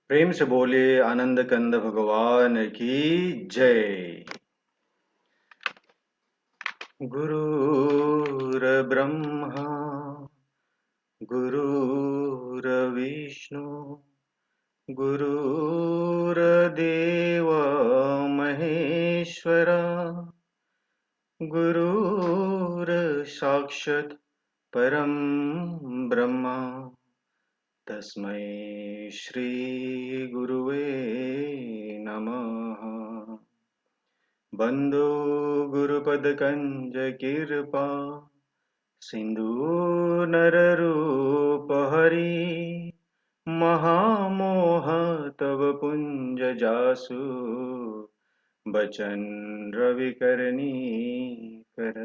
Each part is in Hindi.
प्रेम से बोले आनंद कंद भगवान की जय। गुरुर्ब्रह्मा गुरुर्विष्णु गुरुर्देव महेश्वरा गुरुर्साक्षात् परं ब्रह्मा तस्मै श्री गुरुवे नमः। बंदो गुरुपदकंज कृपा सिंधु नररूप हरि महामोह तव पुंज जासु बचन रविकरणी कर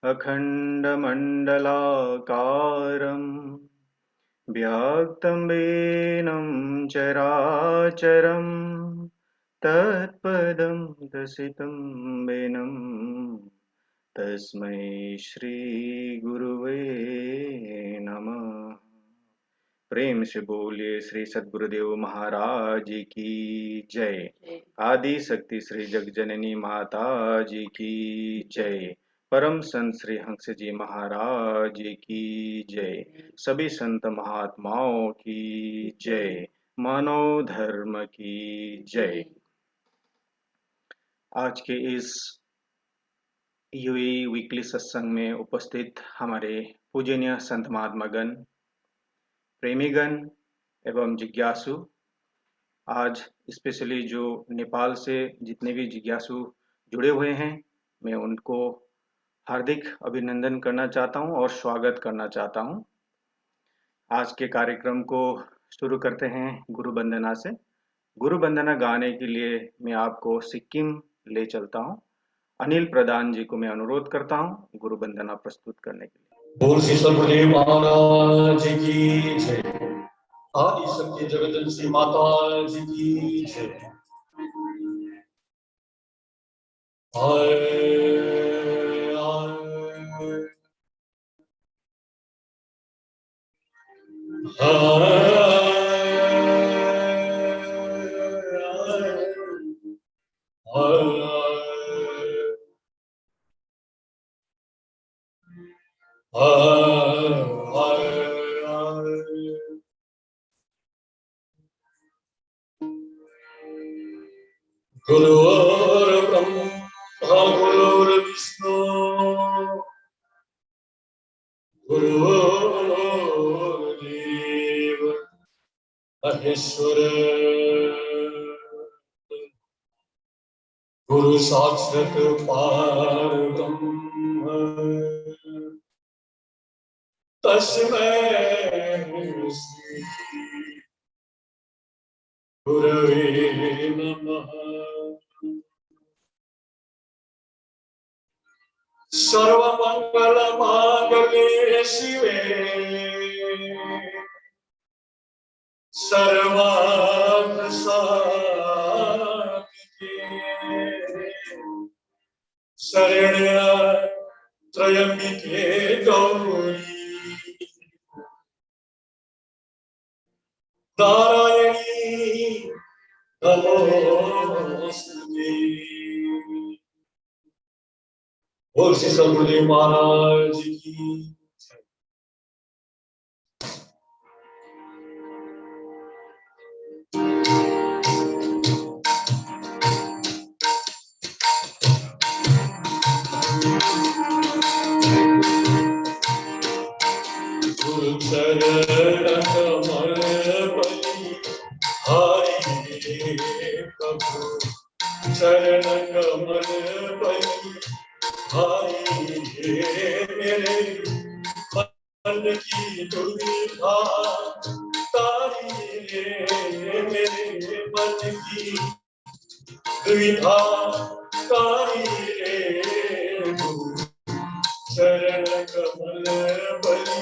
अखंड मंडलाकारं व्याक्तं वेनं चराचरं तत्पदं दर्शितं वेनं तस्मै श्री गुरुवे नमः। प्रेम से बोलिए श्री सद्गुरुदेव महाराज की जय। आदि शक्ति श्री जगजननी माता जी की जय। परम संत श्री हंस जी महाराज की जय। सभी संत महात्माओं की जय। मानव धर्म की जय। आज के इस यूई वीकली सत्संग में उपस्थित हमारे पूजनीय संत महात्मागण, प्रेमीगण एवं जिज्ञासु, आज स्पेशली जो नेपाल से जितने भी जिज्ञासु जुड़े हुए हैं, मैं उनको हार्दिक अभिनंदन करना चाहता हूं और स्वागत करना चाहता हूं। आज के कार्यक्रम को शुरू करते हैं गुरु वंदना से। गुरु वंदना गाने के लिए मैं आपको सिक्किम ले चलता हूं। अनिल प्रधान जी को मैं अनुरोध करता हूं गुरु वंदना प्रस्तुत करने के लिए। बोल श्री सद्गुरुदेव महाराज की जय। आदि शक्ति जगदंशी माता जी की जय। गुरुर्ब्रह्मा गुरुर्विष्णु गुरुर्देव महेश्वर गुरु साक्षात् परब्रह्म तस्मै श्री गुरवे नमः। सर्वमंगल मांगल्ये शिवे सर्वार्थ साधिके शरण्य त्र्यंबिके गौरी नारायणी नमोस्तुते। बोल श्री सद्गुरुदेव महाराज की। गुरु चरण कमल बलि हरि प्रभु चरण कमल बलि हरि मेरे मन की दुविधा तारी रे मेरे मन की दुविधा तारी रे चरण कमल बलि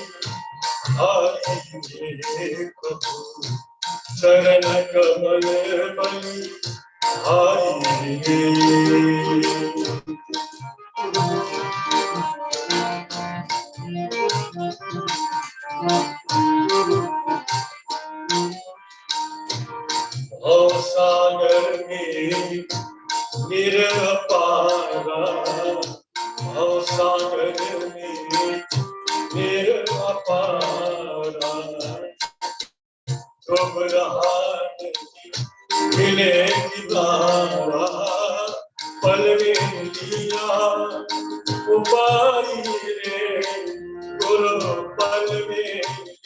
हरि मेरे प्रभु चरण कमल बलि हरि भव सागर में निरपारा, भव सागर में निरपारा, तुम रहा मिले किनारा, पल में लिया उपारी रे, गुरु पल में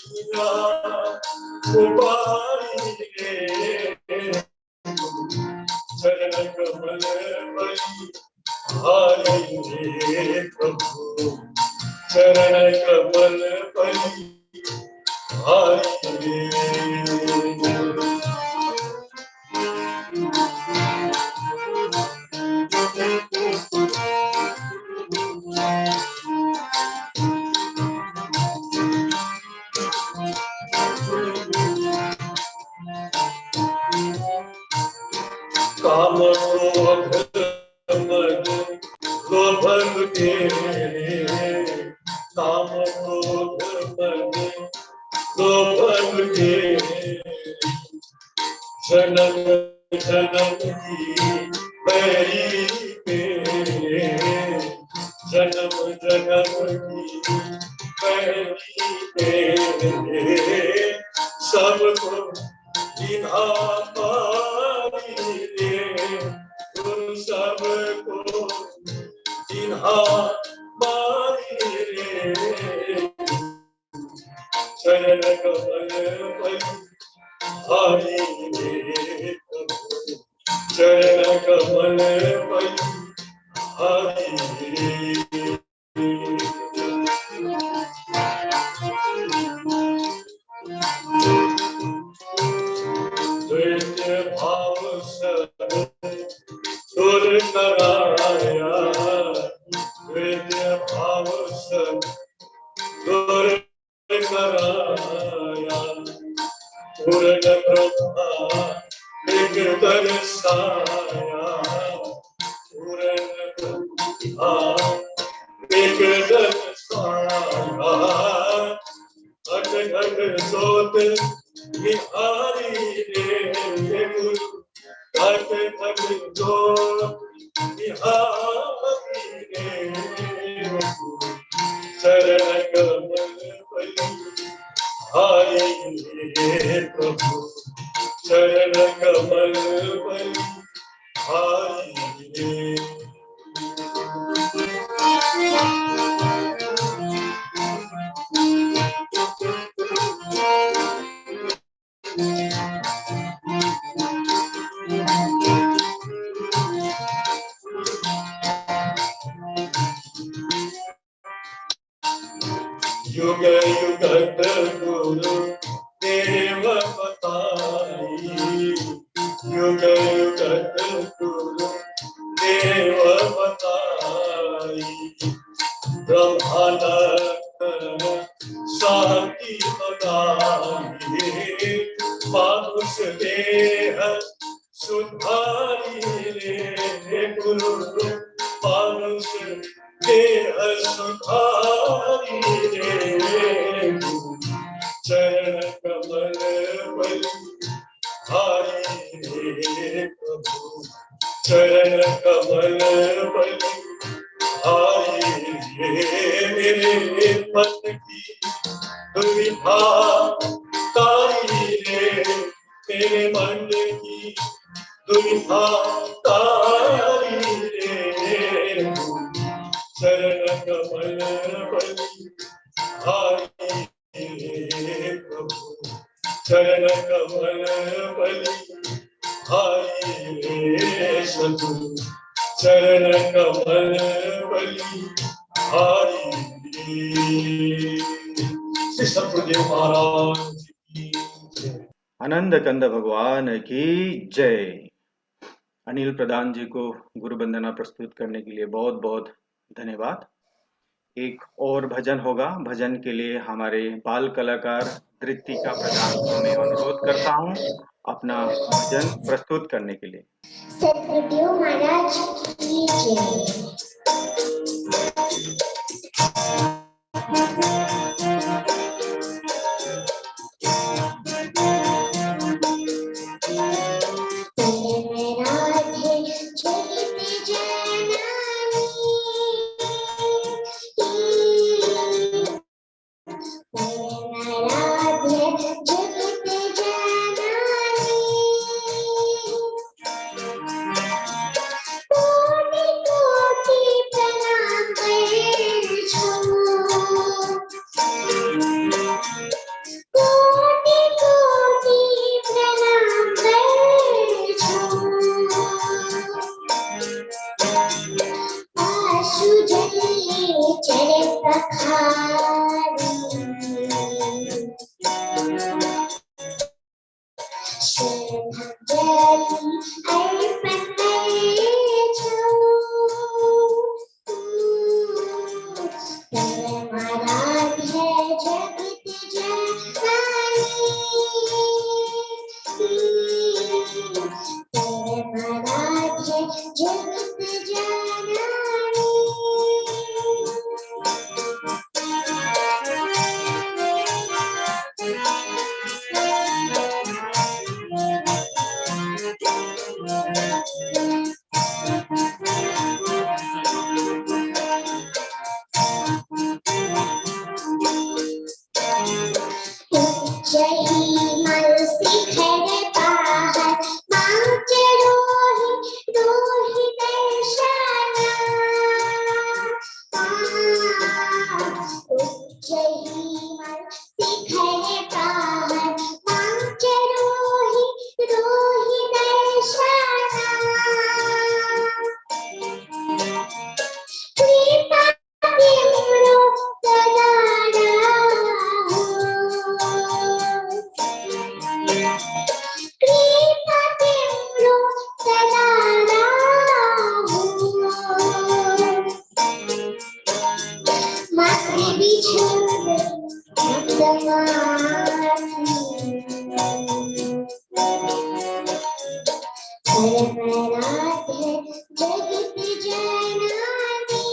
लिया उपारी रे, चरण कमल बलि हारी रे प्रभु, चरण कमल बलि हारी रे। काम क्रोध मद लोभ के, काम क्रोध मद लोभ के, जन्म जन्म की बैरी पे, जन्म जन्म की बैरी पे, सबको बिना पारी रे, उन सबको बिना पारी रे, चरण कमल बलि हारी रे प्रभु, चरण कमल बलि हारी रे। द्वैत भाव सब दूर कराया, द्वैत भाव सब दूर कराया, पूर्ण ब्रह्मा एक दर्शाया, पूर्ण ब्रह्मा एक दर्शाया, घट घट ज्योत बिहारी रे गुरु, घट घट ज्योत बिहारी रे, चरण कमल बलि हारी रे प्रभु, चरण कमल बलि हारी रे। युग युगत गुरु देव बताई, युग युगत गुरु देव बताई, ब्रह्मांड शांति बनाई, मानुष देह सुधारी रे गुरु, मानुष देह सुधारी रे, चरण कमल बलि हारी रे प्रभु, चरण कमल बलि हारी रे। मेरे मन की दुविधा तारी रे, मेरे मन की दुविधा तारी रे, चरण कमल बलि हारी रे प्रभु, चरण कमल बलि हारी रे सद्गुरु, चरण कमल बलि हारी रे। श्री सतगुरुदेव महाराज की जय। आनंद कंद भगवान की जय। अनिल प्रधान जी को गुरु वंदना प्रस्तुत करने के लिए बहुत बहुत धन्यवाद। एक और भजन होगा, भजन के लिए हमारे बाल कलाकार दृतिका प्रधान को मैं अनुरोध करता हूं अपना भजन प्रस्तुत करने के लिए। सद्गुरुदेव महाराज की जय। श्रद्धांजलि अर्पण करे छो परमाराध्य जगत जननी परमाराध्य जगत जननी जय मल शिखर बाहर मांच रोहि दर्शना जय मल शिखर बाहर मांच रोहि दर्शना कृपा तिम्रो सदा रहो कृपा तिम्रो सदा रहो मातृ बिछोड परमाराध्य जगत जननी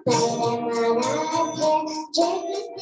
परमाराध्य जगत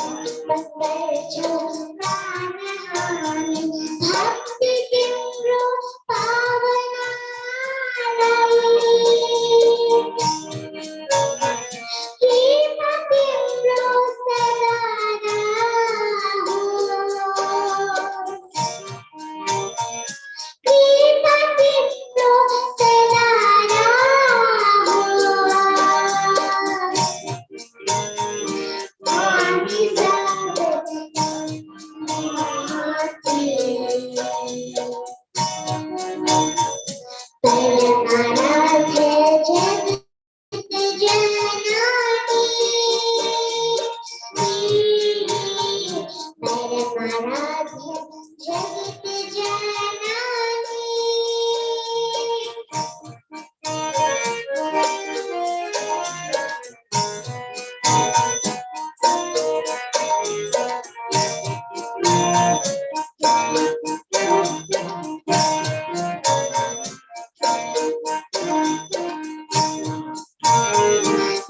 अर्पण करे छो गानहानि भक्ति तिम्रो कृपा तिम्रो सदा रहो कृपा तिम्रो सदा रहो पानी जगत परमाराध्य जगत परमाराध्य जगत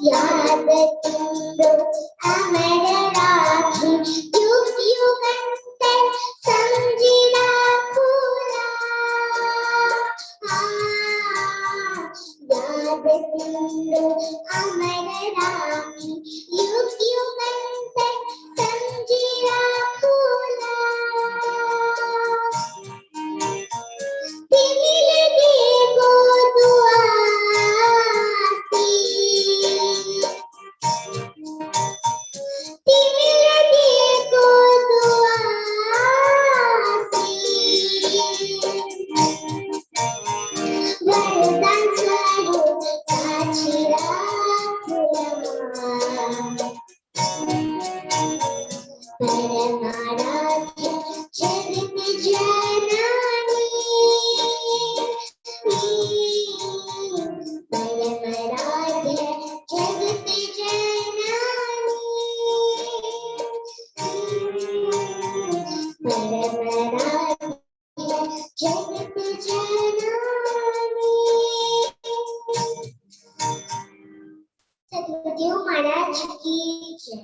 याद तिम्रो अमर राखी युग युगान्तर सम्झी राखुला याद तिम्रो अमर राखी युग युगान्तर सम्झी राखुला तिमीले दिएको दुआसी तिमीले दिएको दुआसी वरदान स्वरूप साक्षी राखुला परमाराध्य जगत जननी परमाराध्य जगत जननी परमाराध्य जगत जननी सद्गुरुदेव महाराज की जय।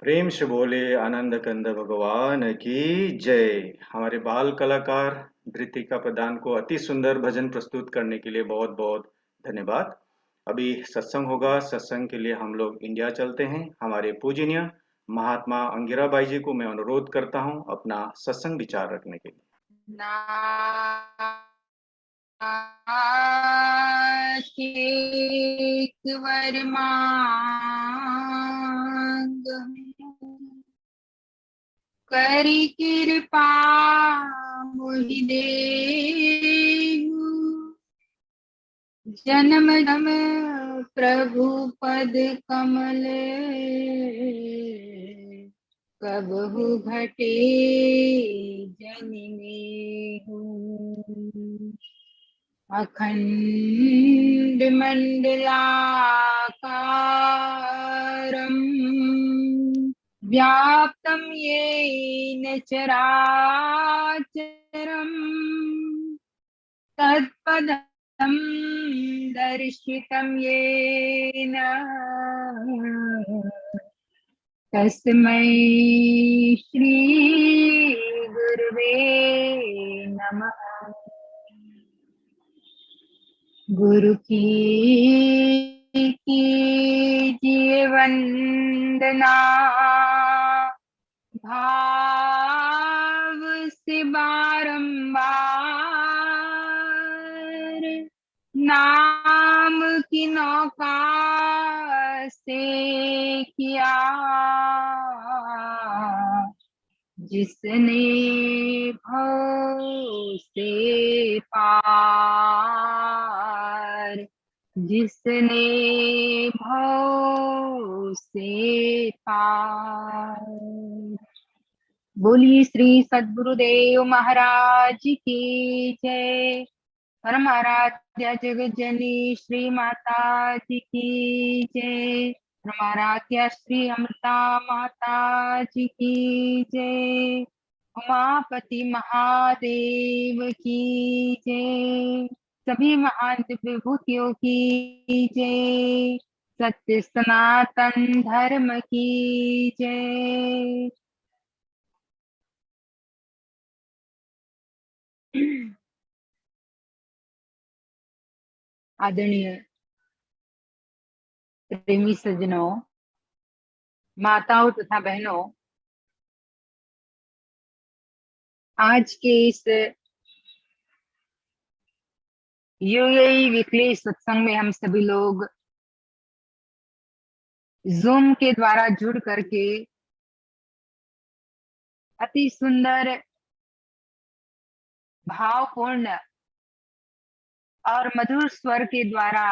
प्रेम से बोले आनंद कंद भगवान की जय। हमारे बाल कलाकार धृतिका प्रधान को अति सुंदर भजन प्रस्तुत करने के लिए बहुत बहुत धन्यवाद। अभी सत्संग होगा। सत्संग के लिए हम लोग इंडिया चलते हैं। हमारे पूजनीय महात्मा अंगिरा बाई जी को मैं अनुरोध करता हूं अपना सत्संग विचार रखने के लिए। वर मांग करी कृपा मोहि देहु जन्म जन्म प्रभु पद कमल कबहु घटे जनिमेहु अखंड मंडलाकारं व्याप्तं येन चराचरं तत्पदं दर्शितं येन तस्मै श्री गुरुवे नमः। गुरु कीजिए वंदना भाव से बारंबार नाम की नौका से किया जिसने भव से पार जिसने भव से पार। बोलिए श्री सद्गुरुदेव महाराज की जय। परमाराध्या जगत जननी श्री माता जी की जय। परमाराध्या श्री अमृता माता जी की जय। उमापति महादेव की जय। सभी महान दिव्य विभूतियों की जय। सत्य सनातन धर्म की जय। आदरणीय प्रेमी सज्जनों, माताओं तथा बहनों, आज के इस यूएई वीकली सत्संग में हम सभी लोग जूम के द्वारा जुड़ करके अति सुंदर, भावपूर्ण और मधुर स्वर के द्वारा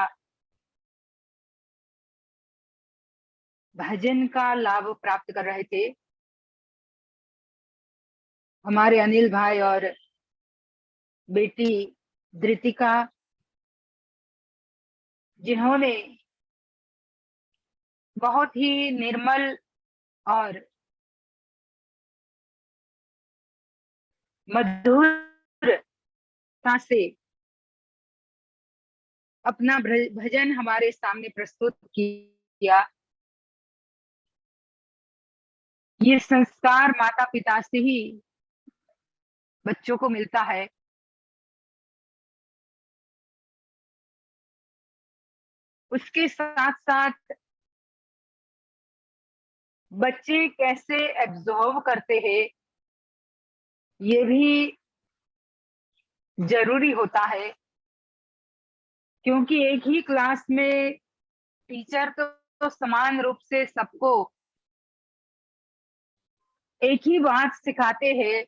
भजन का लाभ प्राप्त कर रहे थे। हमारे अनिल भाई और बेटी धृतिका, जिन्होंने बहुत ही निर्मल और मधुरता से अपना भजन हमारे सामने प्रस्तुत किया। ये संस्कार माता पिता से ही बच्चों को मिलता है। उसके साथ साथ बच्चे कैसे एब्जॉर्व करते हैं ये भी जरूरी होता है, क्योंकि एक ही क्लास में टीचर तो समान रूप से सबको एक ही बात सिखाते हैं।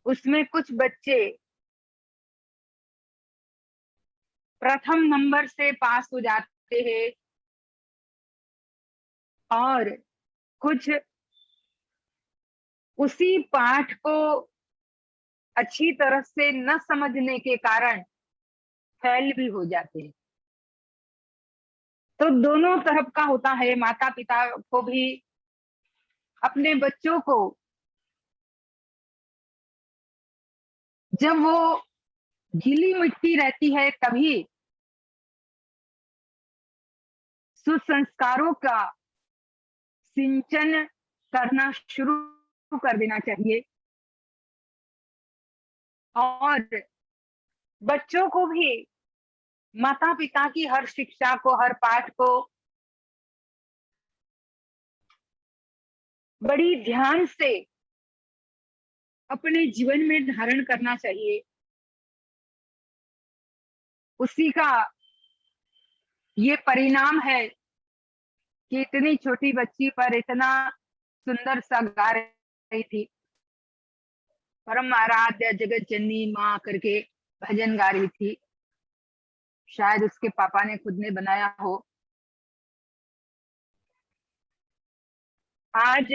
उसमें कुछ बच्चे प्रथम नंबर से पास हो जाते हैं और कुछ उसी पाठ को अच्छी तरह से न समझने के कारण फेल भी हो जाते हैं। तो दोनों तरफ का होता है। माता पिता को भी अपने बच्चों को जब वो गीली मिट्टी रहती है तभी सुसंस्कारों का सिंचन करना शुरू कर देना चाहिए और बच्चों को भी माता पिता की हर शिक्षा को, हर पाठ को बड़ी ध्यान से अपने जीवन में धारण करना चाहिए। उसी का ये परिणाम है कि इतनी छोटी बच्ची पर इतना सुंदर सा गा रही थी, परम आराध्य जगत जननी माँ करके भजन गा रही थी। शायद उसके पापा ने खुद ने बनाया हो। आज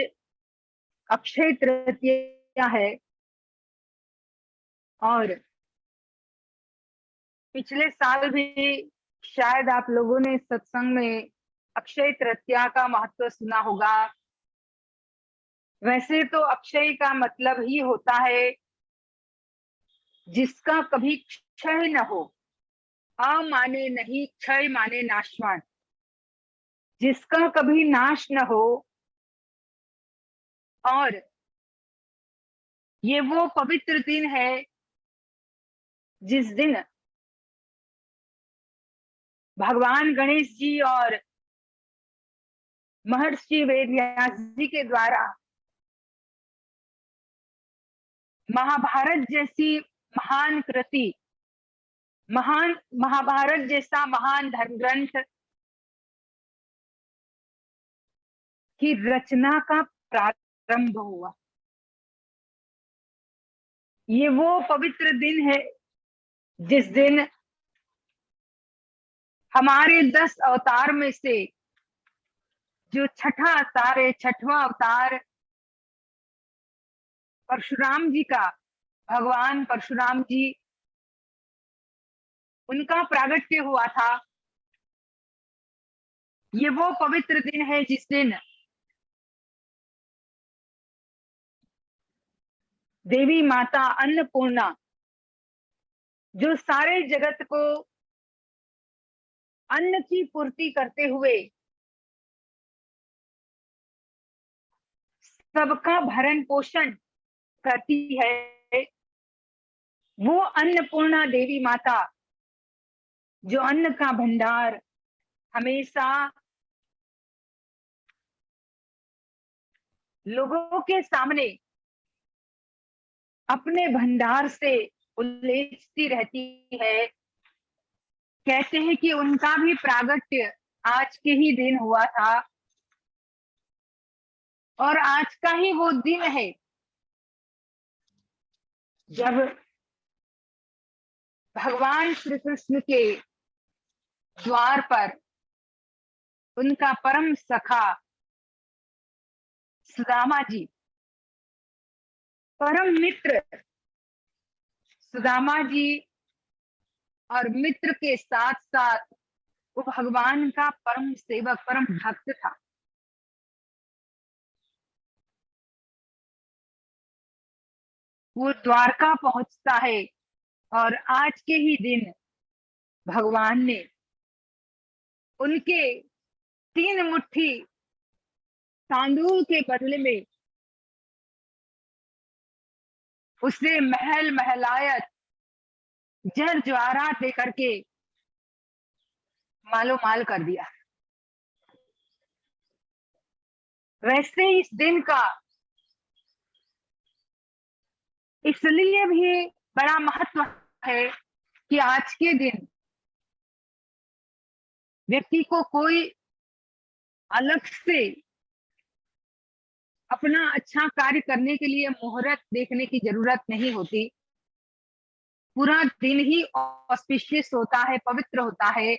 अक्षय तृतीया है और पिछले साल भी शायद आप लोगों ने सत्संग में अक्षय तृतीया का महत्व सुना होगा। वैसे तो अक्षय का मतलब ही होता है जिसका कभी क्षय न हो। अ माने नहीं, क्षय माने नाशवान, जिसका कभी नाश न हो। और ये वो पवित्र दिन है जिस दिन भगवान गणेश जी और महर्षि वेदव्यास जी के द्वारा महाभारत जैसी महान कृति, महाभारत जैसा महान धर्म ग्रंथ की रचना का प्रारंभ हुआ। ये वो पवित्र दिन है जिस दिन हमारे 10 अवतार में से जो छठा अवतार है, छठवां अवतार परशुराम जी का, भगवान परशुराम जी, उनका प्रागट्य हुआ था। ये वो पवित्र दिन है जिस दिन देवी माता अन्नपूर्णा, जो सारे जगत को अन्न की पूर्ति करते हुए सबका भरण पोषण करती है, वो अन्नपूर्णा देवी माता जो अन्न का भंडार हमेशा लोगों के सामने अपने भंडार से उल्लेखती रहती है। कहते हैं कि उनका भी प्रागट्य आज के ही दिन हुआ था और आज का ही वो दिन है जब भगवान श्री कृष्ण के द्वार पर उनका परम सखा सुदामा जी, परम मित्र सुदामा जी और मित्र के साथ साथ वो भगवान का परम सेवक, परम भक्त था। वो द्वारका पहुंचता है और आज के ही दिन भगवान ने उनके 3 मुट्ठी तांदूल के बदले में उसे महल महलायत जर ज्वारा दे करके मालो माल कर दिया। वैसे इस दिन का इसलिए भी बड़ा महत्व है कि आज के दिन व्यक्ति को कोई अलग से अपना अच्छा कार्य करने के लिए मुहूर्त देखने की जरूरत नहीं होती। पूरा दिन ही ऑस्पिशियस होता है, पवित्र होता है।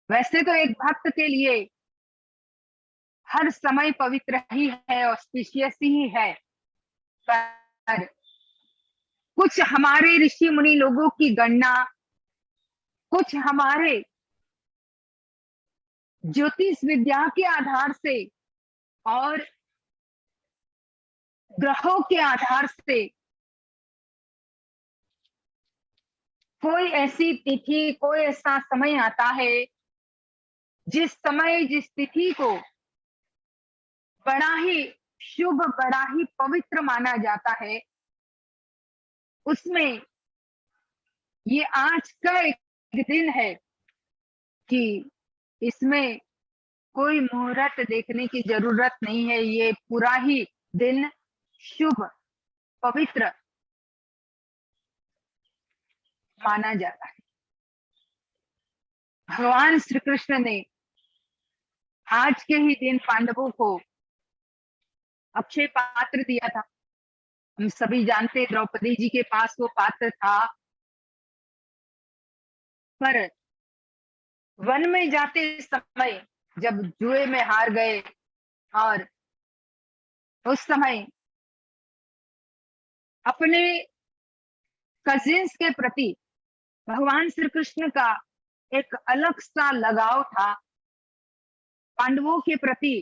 वैसे तो एक भक्त के लिए हर समय पवित्र ही है, ऑस्पिशियस ही है, पर कुछ हमारे ऋषि मुनि लोगों की गणना, कुछ हमारे ज्योतिष विद्या के आधार से और ग्रहों के आधार से कोई ऐसी तिथि, कोई ऐसा समय आता है जिस समय, जिस तिथि को बड़ा ही शुभ, बड़ा ही पवित्र माना जाता है। उसमें ये आज का एक दिन है कि इसमें कोई मुहूर्त देखने की जरूरत नहीं है। ये पूरा ही दिन शुभ पवित्र माना जाता है। भगवान श्री कृष्ण ने आज के ही दिन पांडवों को अक्षय पात्र दिया था। हम सभी जानते द्रौपदी जी के पास वो पात्र था, पर वन में जाते समय जब जुए में हार गए और उस समय अपने कजिन्स के प्रति भगवान श्री कृष्ण का एक अलग सा लगाव था, पांडवों के प्रति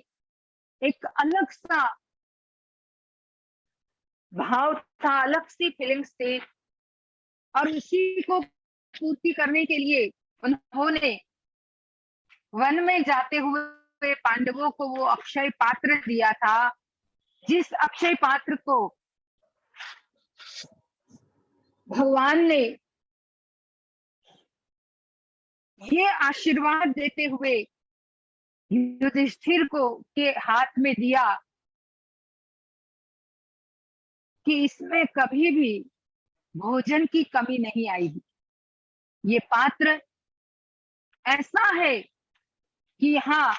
एक अलग सा भाव था, अलग सी फीलिंग्स थे, और उसी को पूर्ति करने के लिए उन्होंने वन में जाते हुए पांडवों को वो अक्षय पात्र दिया था, जिस अक्षय पात्र को भगवान ने ये आशीर्वाद देते हुए युधिष्ठिर को के हाथ में दिया कि इसमें कभी भी भोजन की कमी नहीं आएगी। ये पात्र ऐसा है कि यहाँ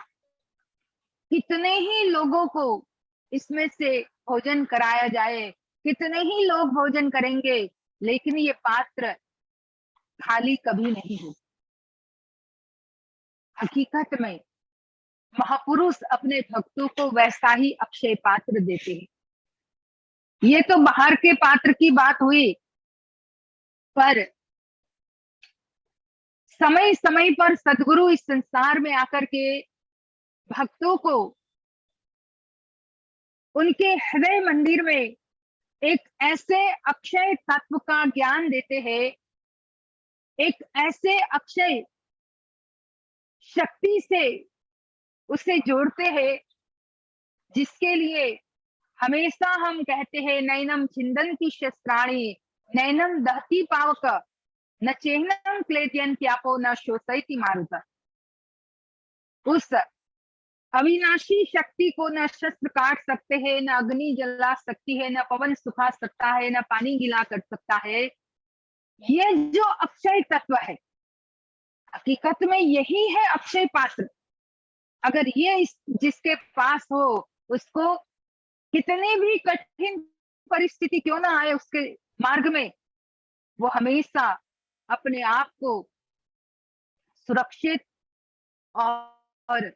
कितने ही लोगों को इसमें से भोजन कराया जाए, कितने ही लोग भोजन करेंगे, लेकिन ये पात्र खाली कभी नहीं हो। हकीकत में महापुरुष अपने भक्तों को वैसा ही अक्षय पात्र देते हैं। ये तो बाहर के पात्र की बात हुई, पर समय समय पर सद्गुरु इस संसार में आकर के भक्तों को उनके हृदय मंदिर में एक ऐसे अक्षय तत्व का ज्ञान देते हैं, एक ऐसे अक्षय शक्ति से उसे जोड़ते हैं, जिसके लिए हमेशा हम कहते हैं नैनम छिंदन्ति शस्त्राणि नैनम दहति पावक न चेहनम क्लेद्यन त्यापो न शोषयति मारुत। उस अविनाशी शक्ति को न शस्त्र काट सकते हैं, न अग्नि जला सकती है, न पवन सुखा सकता है, न पानी गीला कर सकता है। ये जो अक्षय तत्व है, हकीकत में यही है अक्षय पात्र। अगर ये जिसके पास हो, उसको कितनी भी कठिन परिस्थिति क्यों ना आए उसके मार्ग में, वो हमेशा अपने आप को सुरक्षित और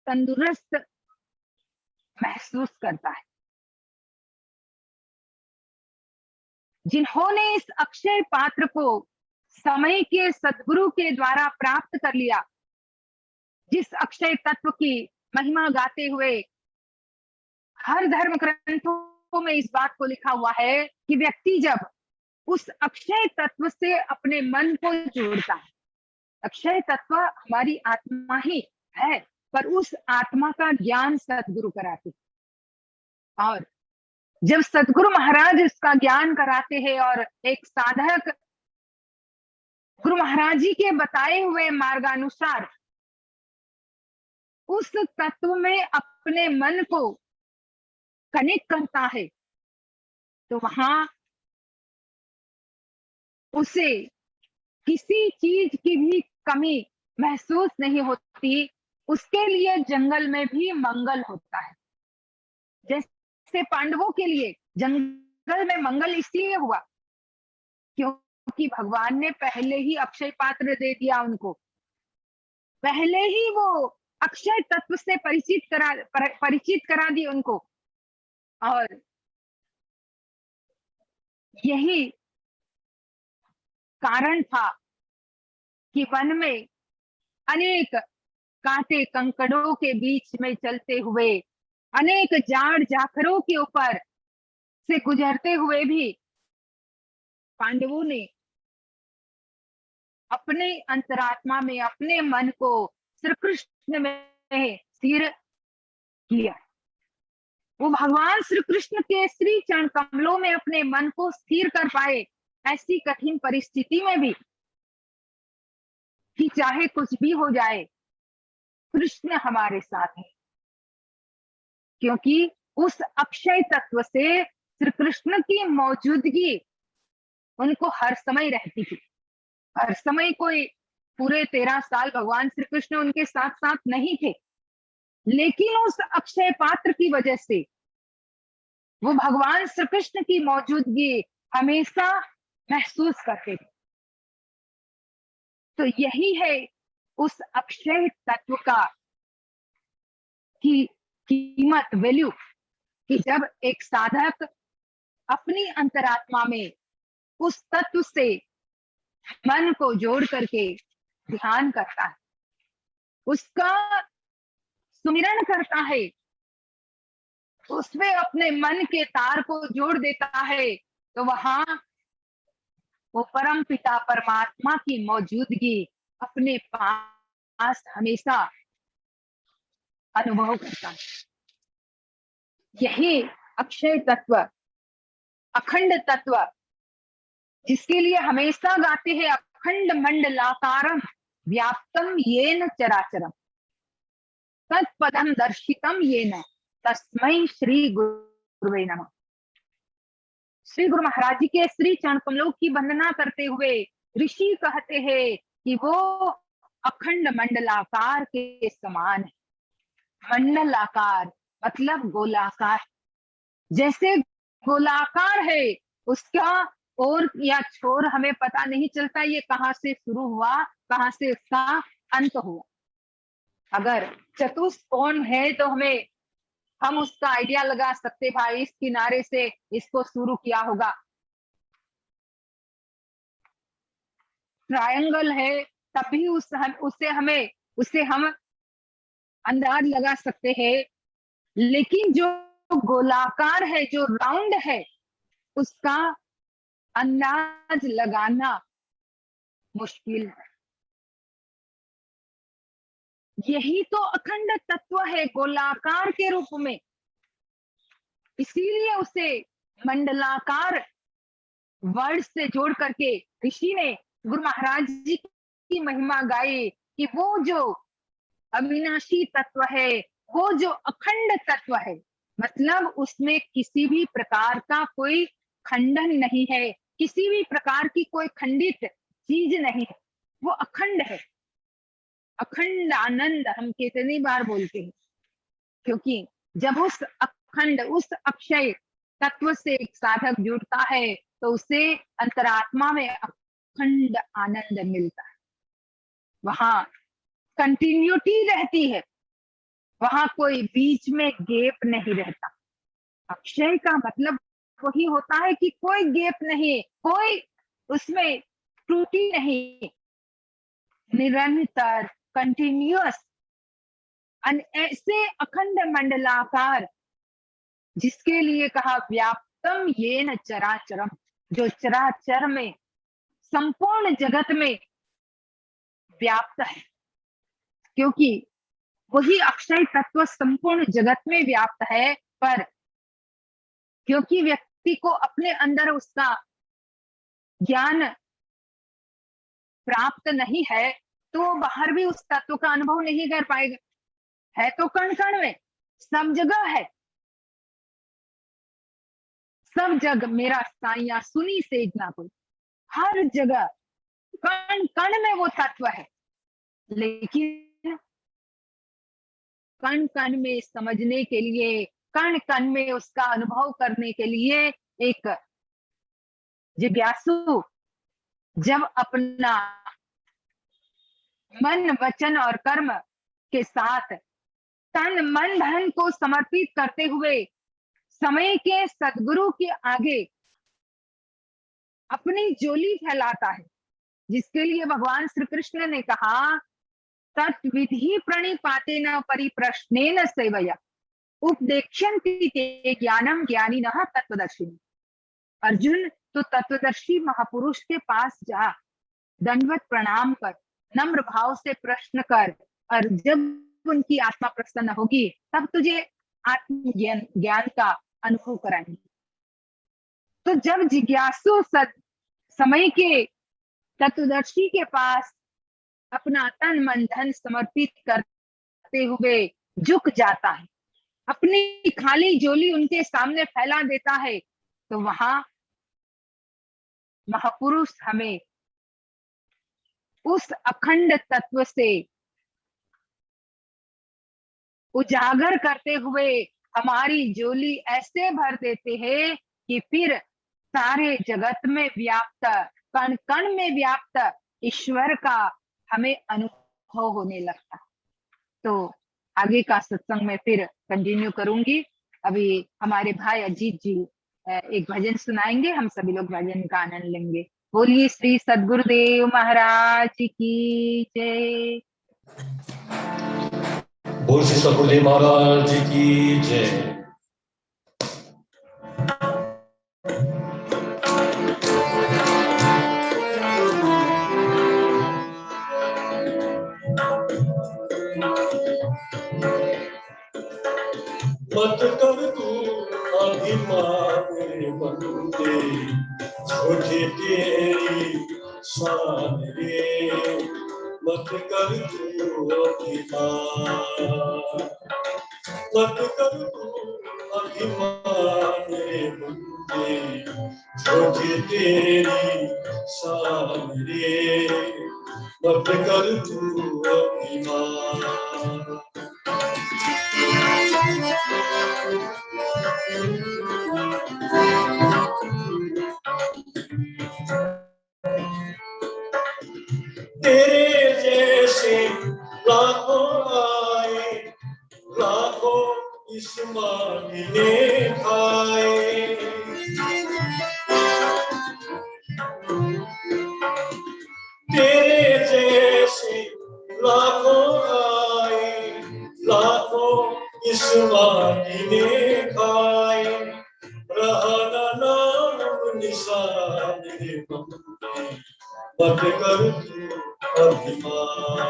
तंदुरुस्त महसूस करता है। जिन्होंने इस अक्षय पात्र को समय के सद्गुरु के द्वारा प्राप्त कर लिया, जिस अक्षय तत्व की महिमा गाते हुए हर धर्म ग्रंथों में इस बात को लिखा हुआ है कि व्यक्ति जब उस अक्षय तत्व से अपने मन को जोड़ता है, अक्षय तत्व हमारी आत्मा ही है, पर उस आत्मा का ज्ञान सद्गुरु कराते, और जब सद्गुरु महाराज उसका ज्ञान कराते हैं और एक साधक गुरु महाराज जी के बताए हुए मार्गानुसार उस तत्व में अपने मन को कनेक्ट करता है, तो वहां उसे किसी चीज की भी कमी महसूस नहीं होती। उसके लिए जंगल में भी मंगल होता है। जैसे पांडवों के लिए जंगल में मंगल इसलिए हुआ क्योंकि भगवान ने पहले ही अक्षय पात्र दे दिया उनको, पहले ही वो अक्षय तत्व से परिचित करा दी उनको। और यही कारण था कि वन में अनेक कांटे कंकड़ों के बीच में चलते हुए, अनेक जाड़ जाखरों के ऊपर से गुजरते हुए भी पांडवों ने अपने अंतरात्मा में अपने मन को श्री कृष्ण में स्थिर किया। वो भगवान श्री कृष्ण के श्री चरण कमलों में अपने मन को स्थिर कर पाए। ऐसी कठिन परिस्थिति में भी कि चाहे कुछ भी हो जाए, कृष्ण हमारे साथ है, क्योंकि उस अक्षय तत्व से श्री कृष्ण की मौजूदगी उनको हर समय रहती थी। हर समय कोई पूरे 13 साल भगवान श्री कृष्ण उनके साथ साथ नहीं थे, लेकिन उस अक्षय पात्र की वजह से वो भगवान श्री कृष्ण की मौजूदगी हमेशा महसूस करते थे। तो यही है उस अक्षय तत्व का की कीमत, वैल्यू, कि जब एक साधक अपनी अंतरात्मा में उस तत्व से मन को जोड़ करके ध्यान करता है, उसका सुमिरन करता है, उसमें अपने मन के तार को जोड़ देता है, तो वहां वो परम पिता परमात्मा की मौजूदगी अपने पास हमेशा अनुभव करता है। यही अक्षय तत्व, अखंड तत्व, जिसके लिए हमेशा गाते हैं अखंड मंडलाकारम व्याप्तम येन चराचरम तत्पदम दर्शितम येन तस्मै श्री गुरुवे नमः। श्री गुरु महाराज जी के श्री चरण कमलों की वंदना करते हुए ऋषि कहते हैं कि वो अखंड मंडलाकार के समान है। मंडलाकार मतलब गोलाकार, जैसे गोलाकार है, उसका और या छोर हमें पता नहीं चलता ये कहाँ से शुरू हुआ, कहाँ से उसका अंत हुआ। अगर चतुष्कोण है तो हम उसका आइडिया लगा सकते, भाई इस किनारे से इसको शुरू किया होगा। ट्रायंगल है तब भी उसे हम अंदाज लगा सकते हैं, लेकिन जो गोलाकार है, जो राउंड है, उसका अंदाज लगाना मुश्किल है। यही तो अखंड तत्व है गोलाकार के रूप में, इसीलिए उसे मंडलाकार वर्ड से जोड़ करके ऋषि ने गुरु महाराज जी की महिमा गाई कि वो जो अविनाशी तत्व है, वो जो अखंड तत्व है, मतलब उसमें किसी भी प्रकार का कोई खंडन नहीं है, किसी भी प्रकार की कोई खंडित चीज नहीं है, वो अखंड है। अखंड आनंद हम कितनी बार बोलते हैं, क्योंकि जब उस अखंड, उस अक्षय तत्व से एक साधक जुड़ता है तो उसे अंतरात्मा में अखंड आनंद मिलता है। वहां कंटिन्यूटी रहती है, वहां कोई बीच में गैप नहीं रहता। अक्षय का मतलब वही होता है कि कोई गैप नहीं, कोई उसमें त्रुटि नहीं, निरंतर कंटिन्यूअस, ऐसे अखंड मंडलाकार जिसके लिए कहा व्याप्तम येन चराचरम, जो चराचर में, संपूर्ण जगत में व्याप्त है, क्योंकि वही अक्षय तत्व संपूर्ण जगत में व्याप्त है। पर क्योंकि व्यक्ति को अपने अंदर उसका ज्ञान प्राप्त नहीं है, तो बाहर भी उस तत्व का अनुभव नहीं कर पाएगा। है तो कण कण में, सब जगह है, सब जग मेरा साइया सुनी सेज ना कोई, हर जगह कण कण में वो तत्व है। लेकिन कण कण में समझने के लिए, कण कण में उसका अनुभव करने के लिए एक जिज्ञासु जब अपना मन, वचन और कर्म के साथ तन मन धन को समर्पित करते हुए समय के सद्गुरु के आगे अपनी झोली फैलाता है, जिसके लिए भगवान श्री कृष्ण ने कहा तत्विधि प्रणिपातेन परिप्रश्नेन सेवया उपदेक्ष्यन्ति ते ज्ञानम ज्ञानिनः तत्वदर्शिनः। अर्जुन, तो तत्वदर्शी महापुरुष के पास जा, दंडवत प्रणाम कर, नम्र भाव से प्रश्न कर, और जब उनकी आत्मा प्रसन्न होगी तब तुझे आत्म ज्ञान का अनुभव कराएंगे। तो जब जिज्ञासु समय के तत्वदर्शी के पास अपना तन मन धन समर्पित करते हुए झुक जाता है, अपनी खाली झोली उनके सामने फैला देता है, तो वहां महापुरुष हमें उस अखंड तत्व से उजागर करते हुए हमारी झोली ऐसे भर देते हैं कि फिर सारे जगत में व्याप्त, कण कण में व्याप्त ईश्वर का हमें अनुभव होने लगता। तो आगे का सत्संग में फिर कंटिन्यू करूंगी। अभी हमारे भाई अजीत जी एक भजन सुनाएंगे, हम सभी लोग भजन का आनंद लेंगे। बोलिए श्री सद्गुरुदेव महाराज की जय। बोल श्री सद्गुरुदेव महाराज की जय। मत कर तू अभिमान बंदे, छोटे तेरी शान रे। मत कर तू अभिमान, मत कर तू अभिमान बंदे, छोटे तेरी शान रे। मत कर तू अभिमान। तेरे जैसे लाखों आए, लाखों इस मांगने खाए। तेरे जैसे लाखों आए, लाखों इस मांगने खाए। रहा नाम निशान रे बंदे, मत कर तू अभिमान।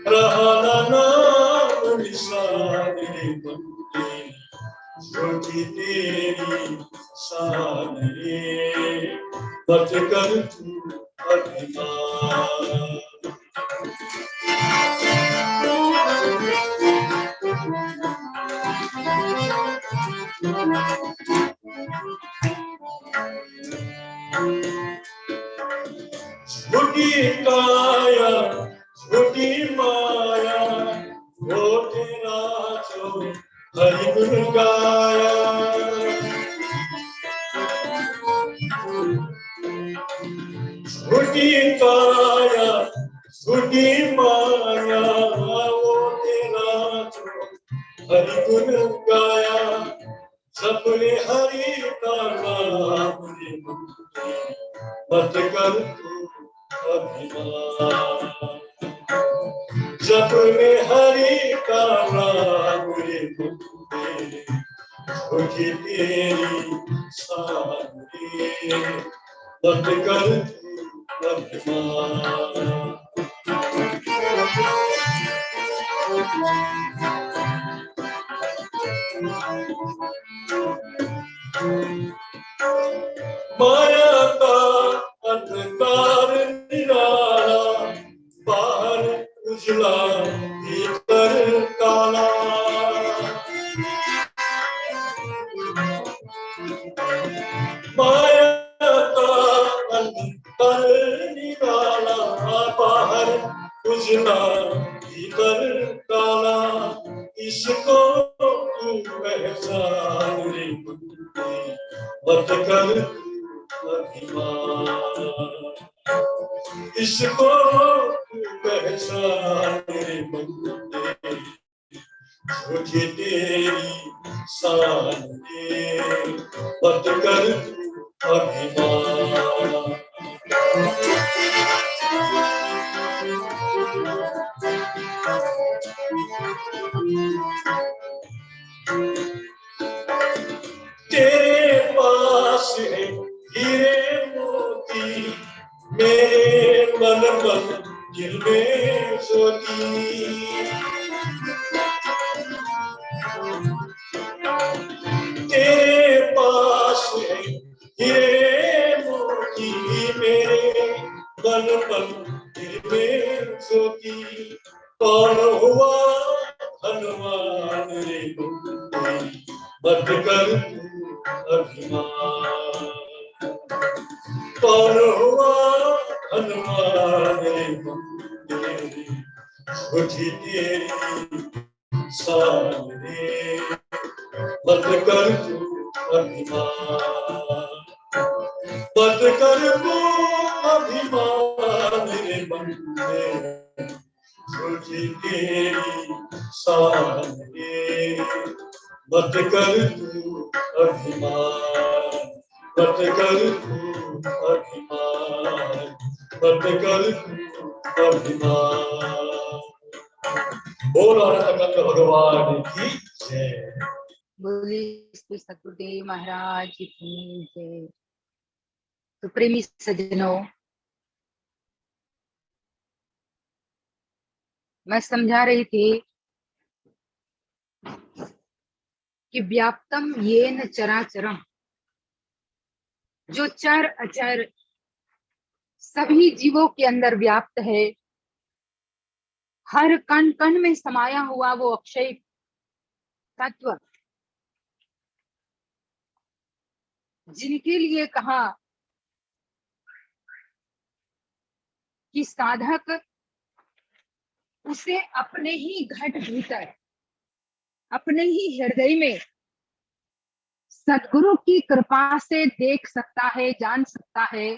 रहा नाम निशान रे बंदे, छोटी तेरी शान रे। मत कर तू अभिमान। झूठी काया, झूठी माया, वो तेरा जो हरि गुण गाया। झूठी काया, झूठी माया, वो तेरा जो हरि गुण गाया। सपने हरि का नाम रे बंदे, मत कर तू अभिमान। जप में हरि का नाम रे बंदे, छोटी तेरी शान रे। मत कर तू अभिमान। माया का अंधकार निराला, बाहर उजला भीतर काला। माया का अंधकार निराला, बाहर उजला भीतर काला। इसको तू पहचान रे बंदे, मत कर तू अभिमान। इसको तू पहचान रे बंदे, छोटी तेरी शान रे। मत कर तू अभिमान। तेरे पास है हीरे मोती, मेरे मन मंदिर में ज्योति। तेरे पास है हीरे मोती, मेरे मन मंदिर में ज्योति कौन हुआ धनवान रे बंदे मत कर तू अभिमान कौन हुआ धनवान रे बंदे बुझी तेरी शान रे मत कर तू अभिमान मत कर तू अभिमान रे बंदे तुझी तेरी शान रे मत कर तू अभिमान मत कर तू अभिमान मत कर तू अभिमान। बोलो अनंत भगवान की जय। बोलिए श्री सतगुरुदेव महाराज की जय। तो प्रेमी सज्जनों, मैं समझा रही थी कि व्याप्तम येन चराचरम, जो चर अचर सभी जीवों के अंदर व्याप्त है, हर कण कण में समाया हुआ वो अक्षय तत्व, जिनके लिए कहा कि साधक उसे अपने ही घट भीतर, अपने ही हृदय में सद्गुरु की कृपा से देख सकता है, जान सकता है।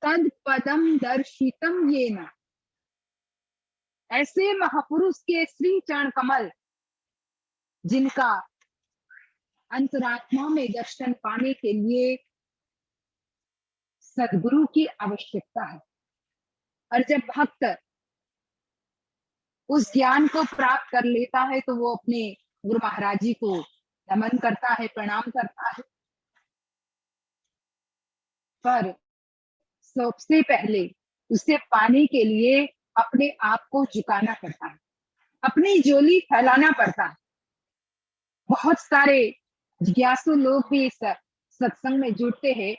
तद पदम दर्शितम येन, ऐसे महापुरुष के श्री चरण कमल जिनका अंतरात्मा में दर्शन पाने के लिए सद्गुरु की आवश्यकता है। और जब भक्त उस ज्ञान को प्राप्त कर लेता है तो वो अपने गुरु महाराज जी को नमन करता है, प्रणाम करता है। पर सबसे पहले उसे पाने के लिए अपने आप को झुकाना पड़ता है, अपनी झोली फैलाना पड़ता है। बहुत सारे जिज्ञासु लोग भी इस सत्संग में जुड़ते हैं।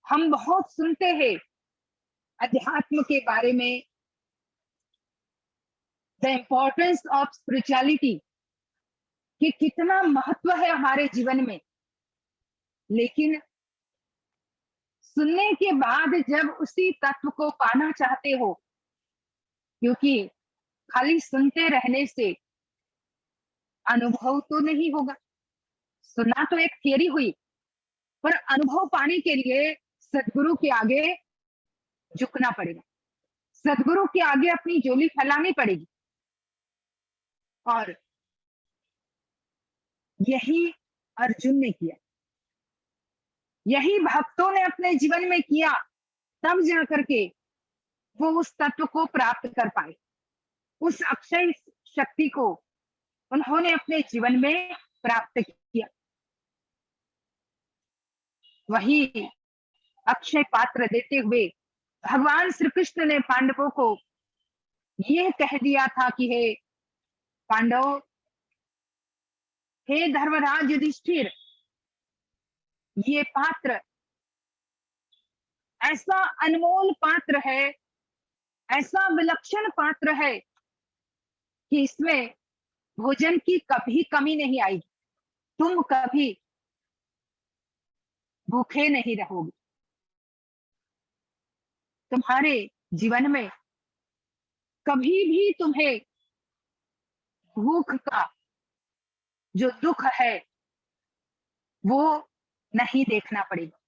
हम बहुत सुनते हैं अध्यात्म के बारे में, द इम्पोर्टेंस ऑफ स्पिरिचुअलिटी, कि कितना महत्व है हमारे जीवन में। लेकिन सुनने के बाद जब उसी तत्व को पाना चाहते हो, क्योंकि खाली सुनते रहने से अनुभव तो नहीं होगा, सुना तो एक थियरी हुई, पर अनुभव पाने के लिए सद्गुरु के आगे झुकना पड़ेगा, सद्गुरु के आगे अपनी झोली फैलानी पड़ेगी। और यही अर्जुन ने किया, यही भक्तों ने अपने जीवन में किया, तब जाकर के वो उस तत्व को प्राप्त कर पाए। उस अक्षय शक्ति को उन्होंने अपने जीवन में प्राप्त किया। वही अक्षय पात्र देते हुए भगवान श्री कृष्ण ने पांडवों को ये कह दिया था कि हे पांडव, हे धर्मराज युधिष्ठिर, ये पात्र ऐसा अनमोल पात्र है, ऐसा विलक्षण पात्र है कि इसमें भोजन की कभी कमी नहीं आएगी, तुम कभी भूखे नहीं रहोगे। तुम्हारे जीवन में कभी भी तुम्हें भूख का जो दुख है वो नहीं देखना पड़ेगा।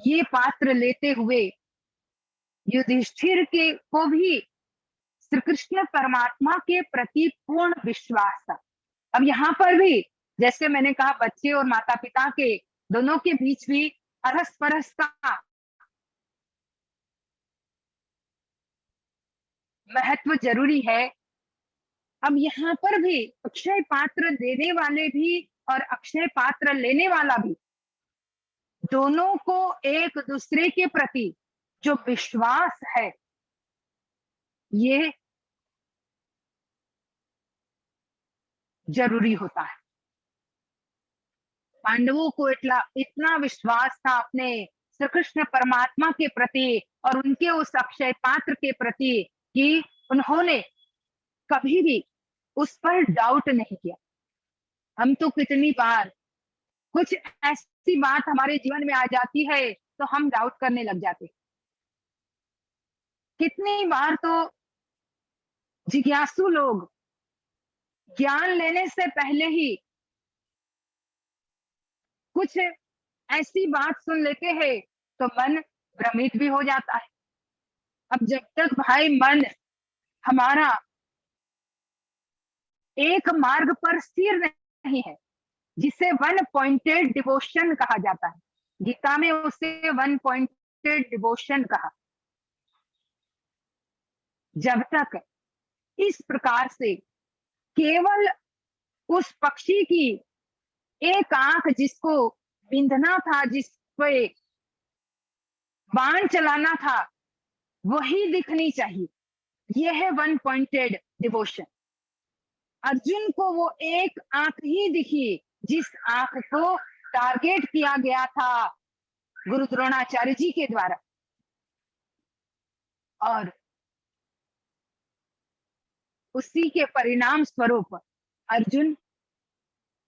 ये पात्र लेते हुए युधिष्ठिर के को भी श्री कृष्ण परमात्मा के प्रति पूर्ण विश्वास था। अब यहाँ पर भी जैसे मैंने कहा, बच्चे और माता पिता के दोनों के बीच भी अरस परस का महत्व जरूरी है। अब यहाँ पर भी अक्षय पात्र देने वाले भी और अक्षय पात्र लेने वाला भी, दोनों को एक दूसरे के प्रति जो विश्वास है, ये जरूरी होता है। पांडवों को इतना विश्वास था अपने श्री कृष्ण परमात्मा के प्रति और उनके उस अक्षय पात्र के प्रति कि उन्होंने कभी भी उस पर डाउट नहीं किया। हम तो कितनी बार कुछ ऐसी बात हमारे जीवन में आ जाती है तो हम डाउट करने लग जाते। कितनी बार तो जिज्ञासु लोग ज्ञान लेने से पहले ही कुछ ऐसी बात सुन लेते हैं तो मन भ्रमित भी हो जाता है। अब जब तक भाई मन हमारा एक मार्ग पर स्थिर नहीं है, जिसे वन पॉइंटेड डिवोशन कहा जाता है, गीता में उसे वन पॉइंटेड डिवोशन कहा। जब तक इस प्रकार से केवल उस पक्षी की एक आंख जिसको बिंधना था, जिस पे बाण चलाना था, वही दिखनी चाहिए, यह है वन पॉइंटेड डिवोशन। अर्जुन को वो एक आंख ही दिखी जिस आंख को टारगेट किया गया था गुरु द्रोणाचार्य जी के द्वारा, और उसी के परिणाम स्वरूप अर्जुन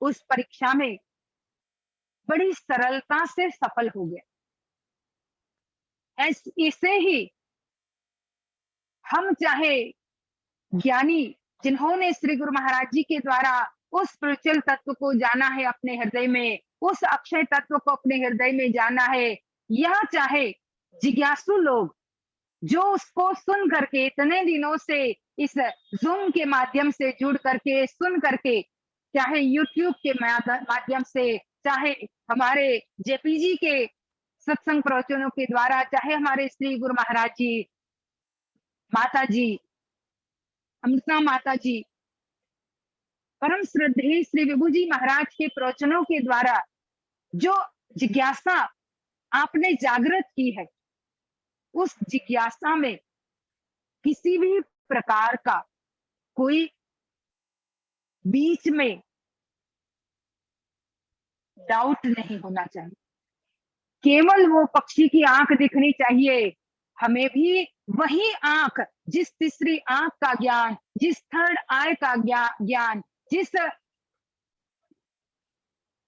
उस परीक्षा में बड़ी सरलता से सफल हो गया। इसे ही हम चाहे ज्ञानी जिन्होंने श्री गुरु महाराज जी के द्वारा उस स्पिरिचुअल तत्व को जाना है अपने हृदय में, उस अक्षय तत्व को अपने हृदय में जाना है, या चाहे जिज्ञासु लोग जो उसको सुन करके इतने दिनों से इस जूम के माध्यम से जुड़ करके सुन करके, चाहे यूट्यूब के माध्यम से, चाहे हमारे जेपीजी के सत्संग प्रवचनों के द्वारा, चाहे हमारे श्री गुरु महाराज जी, माता जी अमृता माता जी, परम श्रद्धेय श्री विभू जी महाराज के प्रवचनों के द्वारा जो जिज्ञासा आपने जागृत की है, उस जिज्ञासा में किसी भी प्रकार का कोई बीच में डाउट नहीं होना चाहिए। केवल वो पक्षी की आंख दिखनी चाहिए, हमें भी वही आंख, जिस तीसरी आंख का ज्ञान, जिस थर्ड आई का ज्ञान, जिस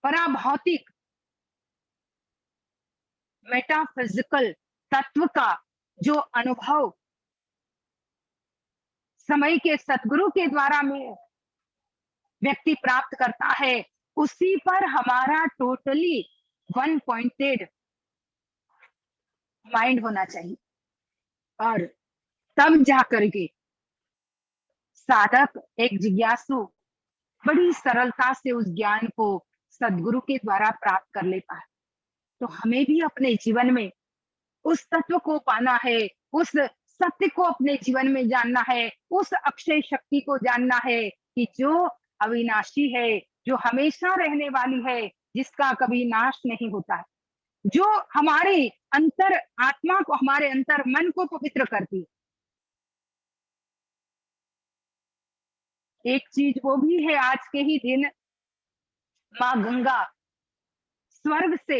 पराभौतिक मेटाफिजिकल तत्व का जो अनुभव समय के सतगुरु के द्वारा में व्यक्ति प्राप्त करता है, उसी पर हमारा टोटली वन पॉइंटेड माइंड होना चाहिए। और तब जाकर के साधक, एक जिज्ञासु बड़ी सरलता से उस ज्ञान को सदगुरु के द्वारा प्राप्त कर लेता है। तो हमें भी अपने जीवन में उस तत्व को पाना है, उस सत्य को अपने जीवन में जानना है, उस अक्षय शक्ति को जानना है कि जो अविनाशी है, जो हमेशा रहने वाली है, जिसका कभी नाश नहीं होता है, जो हमारे अंतर आत्मा को, हमारे अंतर मन को पवित्र करती है। एक चीज वो भी है, आज के ही दिन माँ गंगा स्वर्ग से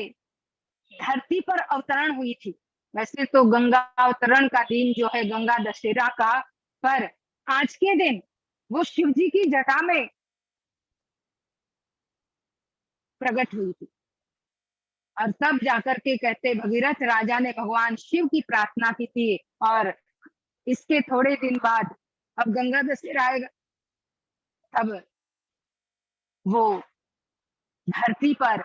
धरती पर अवतरण हुई थी। वैसे तो गंगा अवतरण का दिन जो है गंगा दशहरा का, पर आज के दिन वो शिव जी की जटा में प्रकट हुई थी। और तब जाकर के कहते भगीरथ राजा ने भगवान शिव की प्रार्थना की थी, और इसके थोड़े दिन बाद अब गंगा दशहरा आएगा, तब वो धरती पर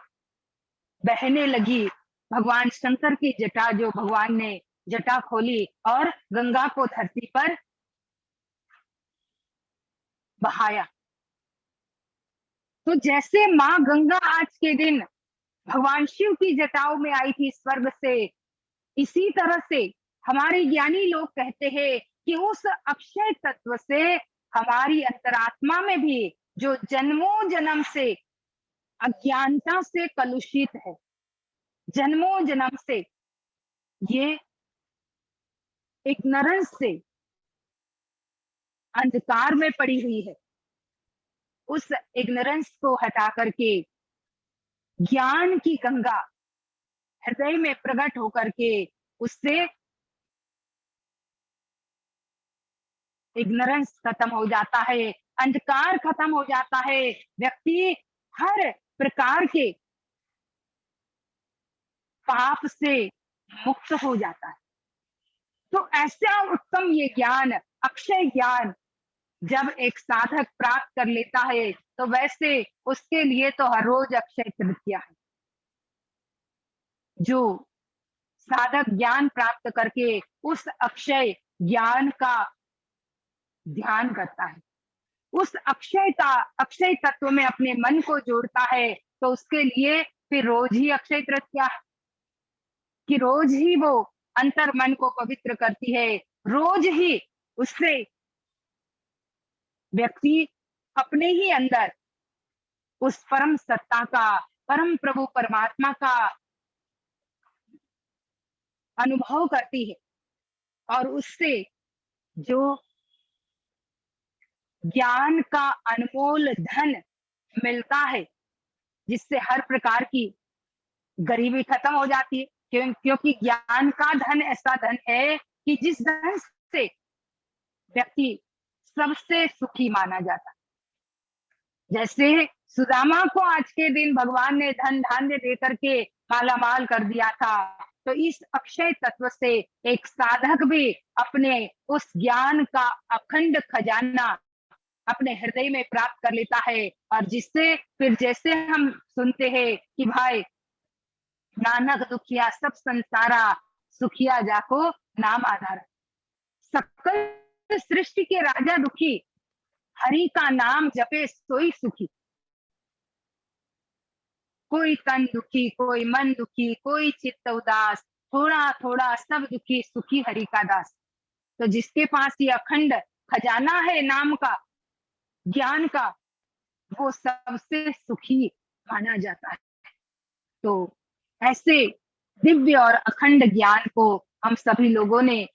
बहने लगी भगवान शंकर की जटा, जो भगवान ने जटा खोली और गंगा को धरती पर बहाया। तो जैसे माँ गंगा आज के दिन भगवान शिव की जटाओं में आई थी स्वर्ग से, इसी तरह से हमारे ज्ञानी लोग कहते हैं कि उस अक्षय तत्व से हमारी अंतरात्मा में भी जो जन्मों जन्म से अज्ञानता से कलुषित है, जन्मों जन्म से ये इग्नोरेंस से अंधकार में पड़ी हुई है, उस इग्नोरेंस को हटा करके ज्ञान की गंगा हृदय में प्रकट होकर के उससे इग्नोरेंस खत्म हो जाता है, अंधकार खत्म हो जाता है, व्यक्ति हर प्रकार के पाप से मुक्त हो जाता है। तो ऐसा उत्तम ये ज्ञान, अक्षय ज्ञान जब एक साधक प्राप्त कर लेता है तो वैसे उसके लिए तो हर रोज अक्षय तृतीया है। जो साधक ज्ञान प्राप्त करके उस अक्षय ज्ञान का ध्यान करता है, उस अक्षय तत्व में अपने मन को जोड़ता है, तो उसके लिए फिर रोज ही अक्षय तृतीया कि रोज ही वो अंतर मन को पवित्र करती है, रोज ही उससे व्यक्ति अपने ही अंदर उस परम सत्ता का, परम प्रभु परमात्मा का अनुभव करती है और उससे जो ज्ञान का अनमोल धन मिलता है, जिससे हर प्रकार की गरीबी खत्म हो जाती है। क्योंकि ज्ञान का धन ऐसा धन है कि जिस धन से व्यक्ति सबसे सुखी माना जाता है। जैसे सुदामा को आज के दिन भगवान ने धन धान्य देकर के मालामाल कर दिया था, तो इस अक्षय तत्व से एक साधक भी अपने उस ज्ञान का अखंड खजाना अपने हृदय में प्राप्त कर लेता है, और जिससे फिर जैसे हम सुनते हैं कि भाई नानक दुखिया सब संसारा, सुखिया जाको नाम आधार। सकल सृष्टि के राजा दुखी, हरि का नाम जपे सोई सुखी। कोई तन दुखी, कोई मन दुखी, कोई चित्त उदास, थोड़ा थोड़ा सब दुखी, सुखी हरि का दास। तो जिसके पास ये अखंड खजाना है नाम का, ज्ञान का, वो सबसे सुखी माना जाता है। तो ऐसे दिव्य और अखंड ज्ञान को हम सभी लोगों ने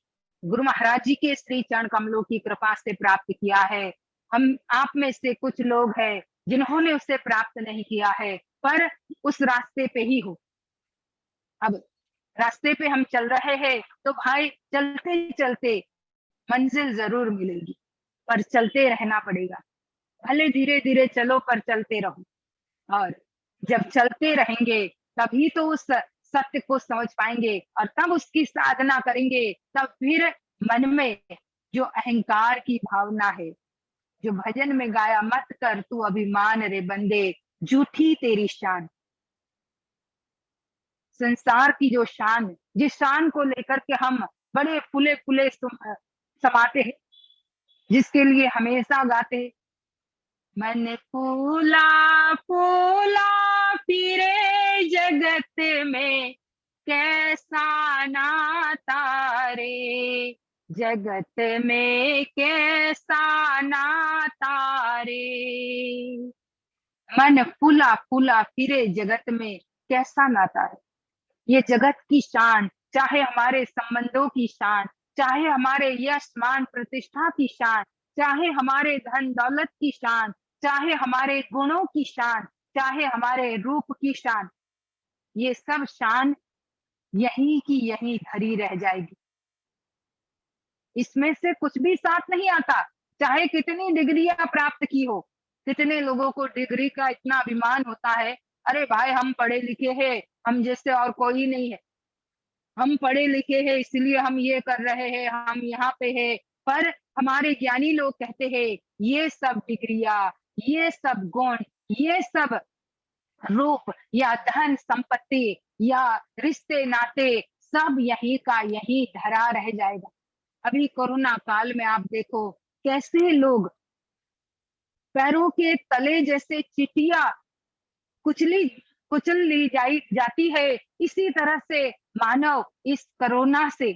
गुरु महाराज जी के श्री चरण कमलों की कृपा से प्राप्त किया है। हम आप में से कुछ लोग हैं जिन्होंने उसे प्राप्त नहीं किया है, पर उस रास्ते पे ही हो। अब रास्ते पे हम चल रहे हैं तो भाई चलते चलते मंजिल जरूर मिलेगी, पर चलते रहना पड़ेगा। भले धीरे धीरे चलो पर चलते रहो, और जब चलते रहेंगे तभी तो उस सत्य को समझ पाएंगे, और तब उसकी साधना करेंगे। तब फिर मन में जो अहंकार की भावना है, जो भजन में गाया, मत कर तू अभिमान रे बंदे, झूठी तेरी शान। संसार की जो शान, जिस शान को लेकर के हम बड़े फूले फूले समाते हैं, जिसके लिए हमेशा गाते, मन फूला फूला फिरे जगत में, कैसा नाता रे, जगत में कैसा नाता रे। मन फूला फूला फिरे जगत में, कैसा नाता है। ये जगत की शान, चाहे हमारे संबंधों की शान, चाहे हमारे यश मान प्रतिष्ठा की शान, चाहे हमारे धन दौलत की शान, चाहे हमारे गुणों की शान, चाहे हमारे रूप की शान, ये सब शान यहीं की यहीं धरी रह जाएगी। इसमें से कुछ भी साथ नहीं आता, चाहे कितनी डिग्रियां प्राप्त की हो। कितने लोगों को डिग्री का इतना अभिमान होता है, अरे भाई हम पढ़े लिखे हैं, हम जैसे और कोई नहीं है, हम पढ़े लिखे हैं इसलिए हम ये कर रहे हैं, हम यहाँ पे हैं। पर हमारे ज्ञानी लोग कहते हैं ये सब डिग्रियां, ये सब गुण, ये सब रूप या धन संपत्ति या रिश्ते नाते, सब यही का यही धरा रह जाएगा। अभी कोरोना काल में आप देखो कैसे लोग पैरों के तले जैसे चिटिया कुचल ली जाती है, इसी तरह से मानव इस कोरोना से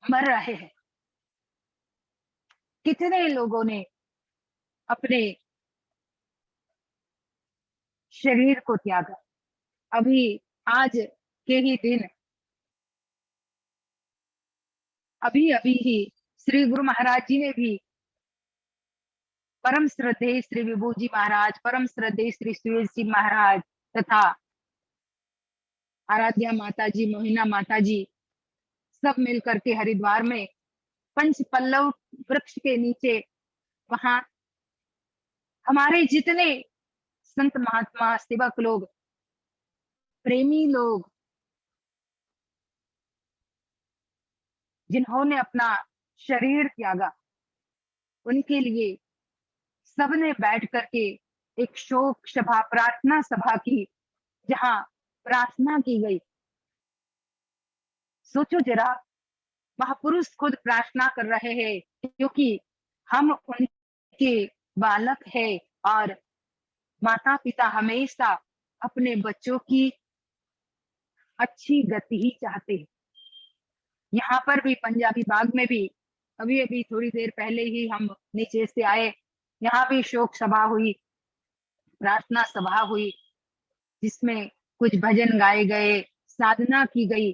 मर रहे हैं। कितने लोगों ने अपने शरीर को त्यागा। अभी आज के ही दिन अभी अभी ही श्री गुरु महाराज जी ने भी परम श्रद्धेय श्री विभू जी महाराज, परम श्रद्धेय श्री सुरेश जी महाराज तथा आराध्या माता जी, मोहिना माता जी सब मिलकर के हरिद्वार में पंच पल्लव वृक्ष के नीचे वहां हमारे जितने संत महात्मा, सेवक लोग, प्रेमी लोग, जिन्होंने अपना शरीर त्यागा, उनके लिए सबने बैठ करके एक शोक सभा, प्रार्थना सभा की, जहां प्रार्थना की गई। सोचो जरा, महापुरुष खुद प्रार्थना कर रहे हैं क्योंकि हम उनके बालक हैं और माता पिता हमेशा अपने बच्चों की अच्छी गति ही चाहते हैं। यहाँ पर भी पंजाबी बाग में भी अभी अभी थोड़ी देर पहले ही हम नीचे से आए, यहाँ भी शोक सभा हुई, प्रार्थना सभा हुई, जिसमें कुछ भजन गाए गए, साधना की गई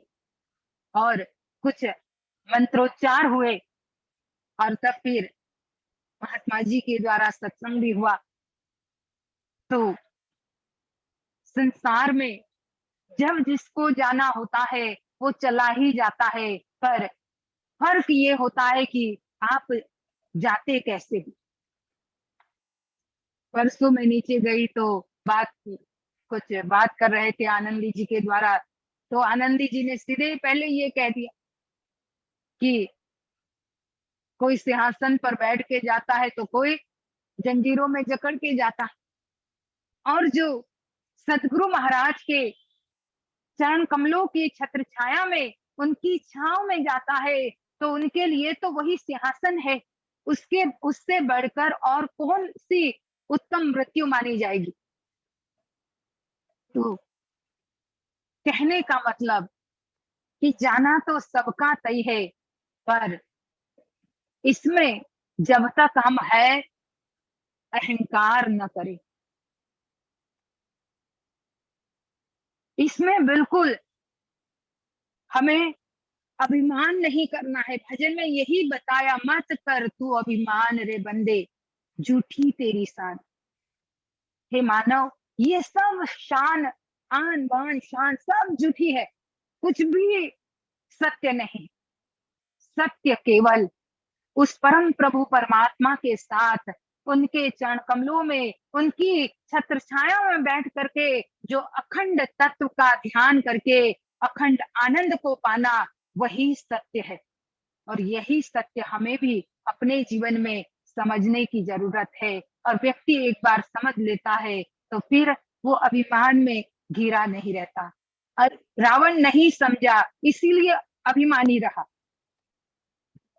और कुछ मंत्रोच्चार हुए और तब फिर महात्मा जी के द्वारा सत्संग भी हुआ। तो संसार में जब जिसको जाना होता है वो चला ही जाता है, पर फर्क ये होता है कि आप जाते कैसे हो। परसों मैं नीचे गई तो कुछ बात कर रहे थे आनंदी जी के द्वारा, तो आनंदी जी ने सीधे पहले ये कह दिया कि कोई सिंहासन पर बैठ के जाता है तो कोई जंजीरों में जकड़ के जाता है, और जो सदगुरु महाराज के चरण कमलों की छत्र छाया में, उनकी छांव में जाता है तो उनके लिए तो वही सिंहासन है। उससे बढ़कर और कौन सी उत्तम मृत्यु मानी जाएगी। तो कहने का मतलब कि जाना तो सबका तय है, पर इसमें जब तक हम है अहंकार न करें, इसमें बिल्कुल हमें अभिमान नहीं करना है। भजन में यही बताया, मत कर तू अभिमान रे बंदे, झूठी तेरी शान। हे मानव, ये सब शान, आन बान शान सब झूठी है, कुछ भी सत्य नहीं। सत्य केवल उस परम प्रभु परमात्मा के साथ, उनके चरण कमलों में, उनकी छत्र छाया में बैठ करके जो अखंड तत्व का ध्यान करके अखंड आनंद को पाना, वही सत्य है। और यही सत्य हमें भी अपने जीवन में समझने की जरूरत है। और व्यक्ति एक बार समझ लेता है तो फिर वो अभिमान में घिरा नहीं रहता। और रावण नहीं समझा, इसीलिए अभिमानी रहा।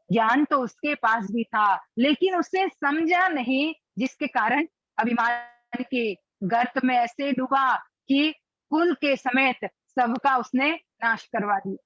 ज्ञान तो उसके पास भी था, लेकिन उसे समझा नहीं, जिसके कारण अभिमान के गर्त में ऐसे डूबा कि कुल के समेत सबका उसने नाश करवा दिया।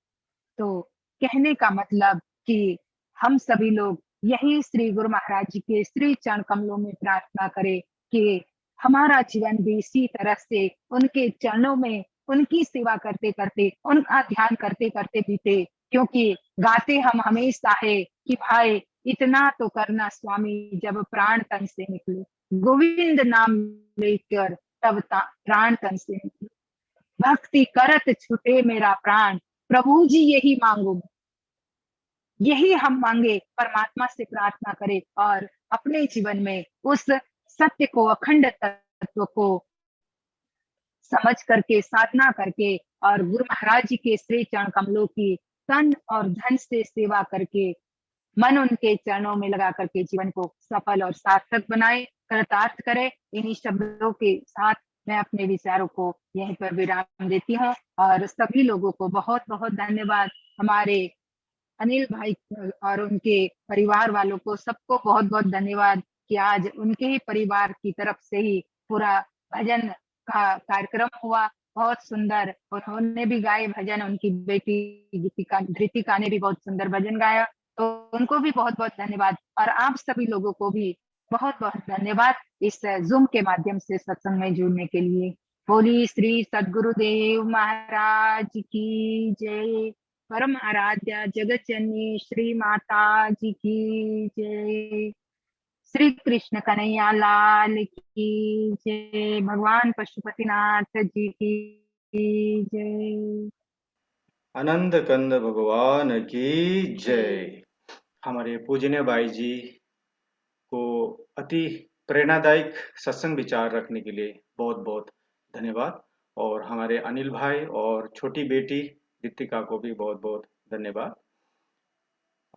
तो कहने का मतलब कि हम सभी लोग यही श्री गुरु महाराज जी के श्री चरण कमलों में प्रार्थना करें कि हमारा जीवन भी इसी तरह से उनके चरणों में, उनकी सेवा करते करते, उनका ध्यान करते करते बीते। क्योंकि गाते हम हमेशा है कि भाई इतना तो करना स्वामी, जब प्राण तन से निकले, गोविंद नाम लेकर तब प्राण तन से निकले, भक्ति करत छूटे मेरा प्राण, प्रभु जी यही मांगो। यही हम मांगे, परमात्मा से प्रार्थना करें और अपने जीवन में उस सत्य को, अखंड तत्व को समझ करके, साधना करके और गुरु महाराज जी के श्री चरण कमलों की तन और धन से सेवा करके, मन उनके चरणों में लगा करके जीवन को सफल और सार्थक बनाए, कृतार्थ करे। इन्हीं शब्दों के साथ मैं अपने विचारों को यहीं पर विराम देती हूँ और सभी लोगों को बहुत बहुत धन्यवाद। हमारे अनिल भाई और उनके परिवार वालों को सबको बहुत बहुत धन्यवाद कि आज उनके ही परिवार की तरफ से ही पूरा भजन का कार्यक्रम हुआ, बहुत सुंदर। उन्होंने भी गाए भजन, उनकी बेटी धृतिका ने भी बहुत सुंदर भजन गाया, तो उनको भी बहुत बहुत धन्यवाद। और आप सभी लोगों को भी बहुत बहुत धन्यवाद इस जूम के माध्यम से सत्संग में जुड़ने के लिए। बोली श्री सद्गुरुदेव महाराज की जय। परम आराध्या जगत जननी श्री माता जी की जय। श्री कृष्ण कन्हैया लाल की जय। भगवान पशुपतिनाथ जी की जय। अनंत कंद भगवान की जय। हमारे पूजनीय भाई जी को अति प्रेरणादायक सत्संग विचार रखने के लिए बहुत बहुत धन्यवाद। और हमारे अनिल भाई और छोटी बेटी दीपिका को भी बहुत बहुत धन्यवाद।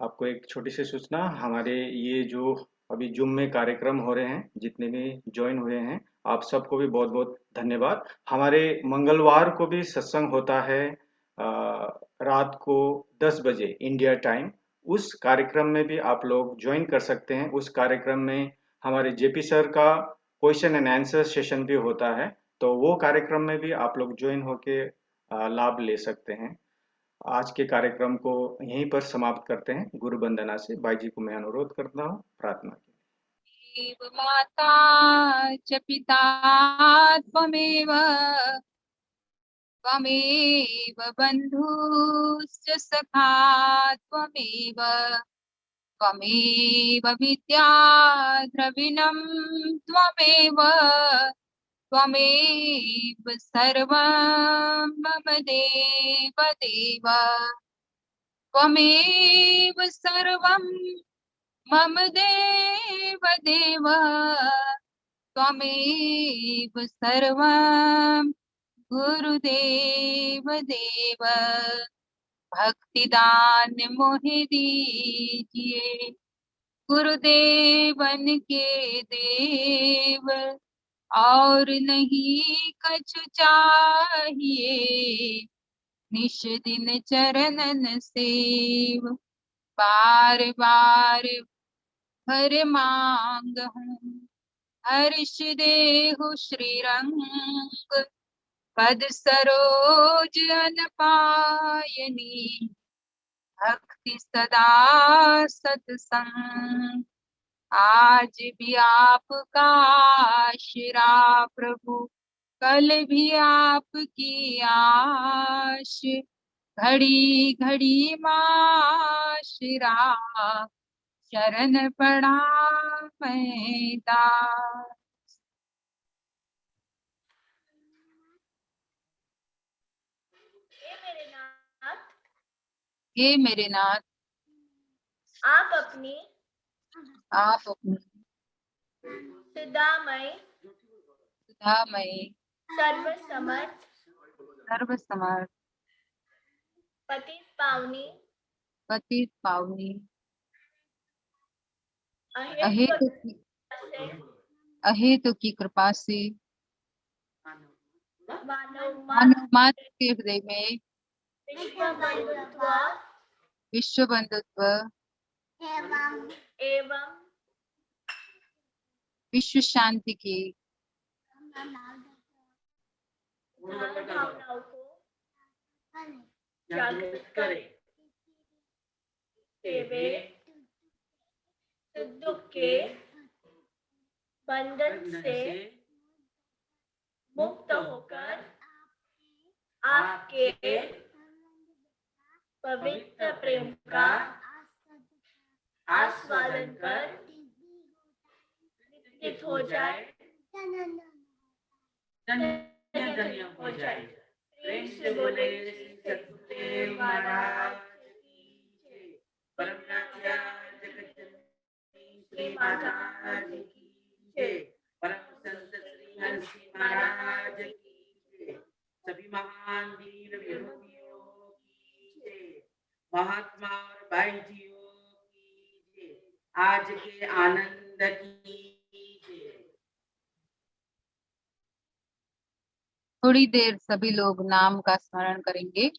आपको एक छोटी सी सूचना, हमारे ये जो अभी जूम में कार्यक्रम हो रहे हैं, जितने भी ज्वाइन हुए हैं, आप सबको भी बहुत बहुत धन्यवाद। हमारे मंगलवार को भी सत्संग होता है रात को 10 बजे इंडिया टाइम। उस कार्यक्रम में भी आप लोग ज्वाइन कर सकते हैं। उस कार्यक्रम में हमारे जेपी सर का क्वेश्चन एंड आंसर सेशन भी होता है, तो वो कार्यक्रम में भी आप लोग ज्वाइन होके लाभ ले सकते हैं। आज के कार्यक्रम को यहीं पर समाप्त करते हैं। गुरु वंदना से भाई जी को मैं अनुरोध करता हूँ प्रार्थना के लिए। देव माता च पिता त्वमेव त्वमेव बन्धुश्च सखा त्वमेव त्वमेव विद्या द्रविणं त्वमेव त्वमेव सर्वं मम देव देव त्वमेव सर्वं मम देव देव त्वमेव सर्वं गुरुदेव देव। भक्तिदान मोहि दीजिए गुरुदेवन के देव, और नहीं कछु चाहिए निश दिन चरणन सेव। बार बार भर मांग हूँ हर्ष देहु श्रीरंग, पद सरोज अन पायनी भक्ति सदा सत्संग। आज भी आपका आशरा प्रभु, कल भी आपकी आश, घड़ी घड़ी माशरा शरण पड़ा मैं दास। हे मेरे नाथ, आप अपनी सुधामय सर्वसमर्थ पतित पावनी अहेतु की कृपा से मानव मात्र के हृदय में विश्व बंधुत्व एवं विश्व शांति की भावनाओं को जागृत करें। वे दुख के बंधन से मुक्त होकर आपके पवित्र प्रेम का आस्वादन कर नित्य हो जाए, धन्य हो जाए। प्रेम से बोले सतगुरुदेव महाराज की जय। परमराजा जगज्जननी श्री माता जी की जय। परम संत श्री हंसी महाराज की जय। सभी महान वीर विभूतियों की जय। महात्मा और भाई जियों की जय। आज के आनंद की जय। थोड़ी देर सभी लोग नाम का स्मरण करेंगे।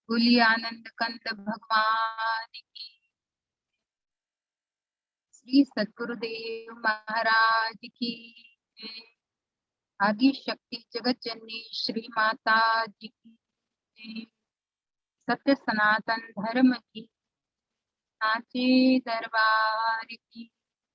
बोलिए आनंद कंद भगवान की, श्री सद्गुरुदेव महाराज की जय। आदि शक्ति जगत जननी श्री माता जी की जय। सत्य सनातन धर्म की सांचे दरबार की